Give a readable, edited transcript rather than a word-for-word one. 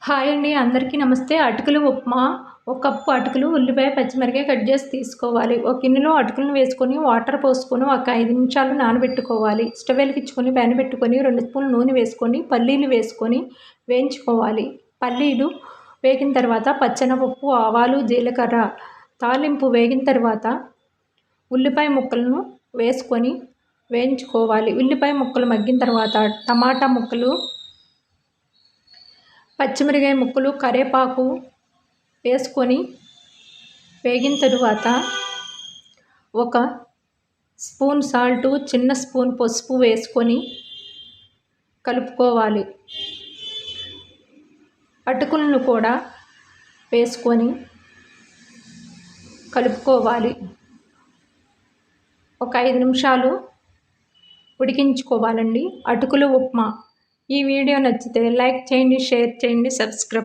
Hi అండి. అందరికీ నమస్తే. అటుకులు ఉప్మా. ఒక కప్పు అటుకులు, ఉల్లిపాయ, పచ్చిమిరపకాయ కట్ చేసి తీసుకోవాలి. ఒక గిన్నెలో అటుకులను వేసుకొని వాటర్ పోసుకొని ఒక 5 నిమిషాలు నానబెట్టుకోవాలి. స్టవ్ వెలిగించుకొని ప్యాన్ పెట్టుకొని 2 స్పూన్లు నూనె వేసుకొని పల్లీలు వేసుకొని వేయించుకోవాలి. పల్లీలు వేగిన తర్వాత పచ్చెనపప్పు, ఆవాలు, జీలకర్ర తాలింపు వేగిన తర్వాత ఉల్లిపాయ ముక్కలను వేసుకొని వేయించుకోవాలి. ఉల్లిపాయ ముక్కలు మగ్గిన తర్వాత టమాటా ముక్కలు, పచ్చిమిరపకాయ ముక్కలు, కరివేపాకు వేసుకొని వేగిన తరువాత ఒక స్పూన్ సాల్టు, చిన్న స్పూన్ పసుపు వేసుకొని కలుపుకోవాలి. అటుకులను కూడా వేసుకొని కలుపుకోవాలి. ఒక 5 నిమిషాలు ఉడికించుకోవాలండి. అటుకులు ఉప్మా. ఈ వీడియో నచ్చితే లైక్ చేయండి, షేర్ చేయండి, సబ్స్క్రైబ్